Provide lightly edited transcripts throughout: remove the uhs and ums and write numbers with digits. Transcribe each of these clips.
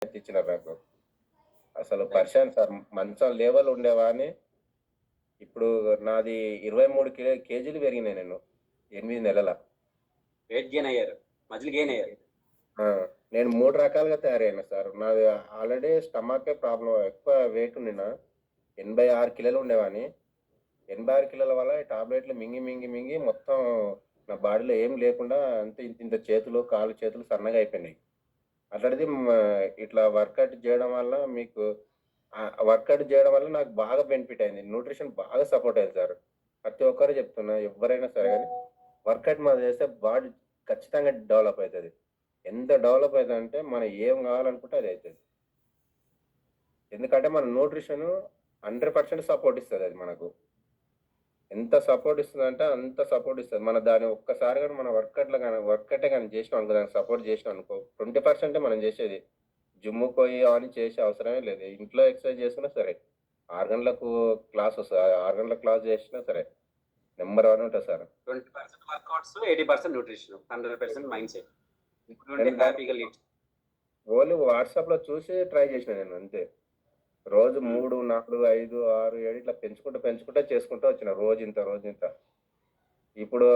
ఇచ్చినారు నాకు. అసలు పరిశాన్ సార్. మంచం లేవల్ ఉండేవాడిని. ఇప్పుడు నాది 23 కేజీలు పెరిగినాయి నేను 8 నెలల. వెయిట్ గెయిన్ అయ్యారు, మజిల్ గెయిన్ అయ్యారు. నేను 3 రకాలుగా తయారైనా సార్. నాది ఆల్రెడీ స్టమకే ప్రాబ్లం, ఎక్కువ వెయిట్ ఉండినా 86 కిలోలు ఉండేవాడిని. 86 కిలోల వల్ల టాబ్లెట్లు మింగి మింగి మింగి మొత్తం నా బాడీలో ఏం లేకుండా అంతే ఇంత చేతులు కాళ్ళు చేతులు సన్నగా అయిపోయినాయి. అట్లాంటిది ఇట్లా వర్కౌట్ చేయడం వల్ల మీకు వర్కౌట్ చేయడం వల్ల నాకు బాగా బెనిఫిట్ అయింది. న్యూట్రిషన్ బాగా సపోర్ట్ అయింది సార్. ప్రతి ఒక్కరు చెప్తున్నా, ఎవరైనా సరే కానీ వర్కౌట్ మనం చేస్తే బాడీ ఖచ్చితంగా డెవలప్ అవుతుంది. ఎంత డెవలప్ అవుతుందంటే మనం ఏం కావాలనుకుంటే అది అవుతుంది. ఎందుకంటే మన న్యూట్రిషన్ 100% సపోర్ట్ ఇస్తుంది. అది మనకు ఎంత సపోర్ట్ ఇస్తుంది అంటే అంత సపోర్ట్ ఇస్తుంది. మన దాన్ని ఒక్కసారి కానీ మన వర్కౌటే కానీ చేసినాం అనుకో, దానికి సపోర్ట్ చేసినాం అనుకో 20% మనం చేసేది. జిమ్ పోయి అవన్నీ చేసే అవసరమే లేదు. ఇంట్లో ఎక్సర్సైజ్ చేసుకున్నా సరే 6 గంటలకు క్లాస్ వస్తుంది, 6 గంటల క్లాస్ చేసినా సరే నెంబర్ 1 ఉంటుంది sir. 20% workouts, 80% nutrition, 100% mind set. Only WhatsApp లో చూసి ట్రై చేసిన నేను అంతే. రోజు 3, 4, 5, 6, 7 ఇట్లా పెంచుకుంటా చేసుకుంటూ వచ్చిన. రోజు ఇంత ఇప్పుడు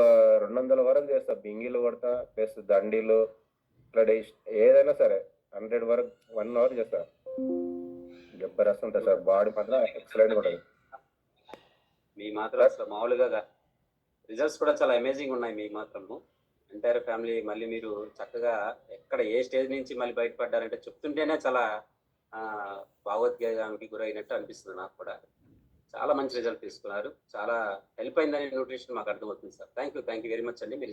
200 వరకు చేస్తా. బింగిలు కొడతా ప్లస్ దండీలు ఇట్లా ఏదైనా సరే 100 వరకు 1 అవర్ చేస్తా. జబర్దస్త్ ఉంటుంది సార్. బాడీ మాత్రం ఎక్సలెంట్ ఉంటుంది. మీ మాత్రం అసలు మామూలుగా రిజల్ట్స్ కూడా చాలా అమేజింగ్ ఉన్నాయి. మీ మాత్రము ఎంటైర్ ఫ్యామిలీ మళ్ళీ మీరు చక్కగా ఎక్కడ ఏ స్టేజ్ నుంచి మళ్ళీ బయటపడ్డారంటే చెప్తుంటేనే చాలా భావోద్వేగానికి గురైనట్టు అనిపిస్తుంది. నాకు కూడా చాలా మంచి రిజల్ట్ తీసుకున్నారు. చాలా హెల్ప్ అయిందని న్యూట్రిషన్ మాకు అర్థమవుతుంది sir. Thank you very much అండి. మీరు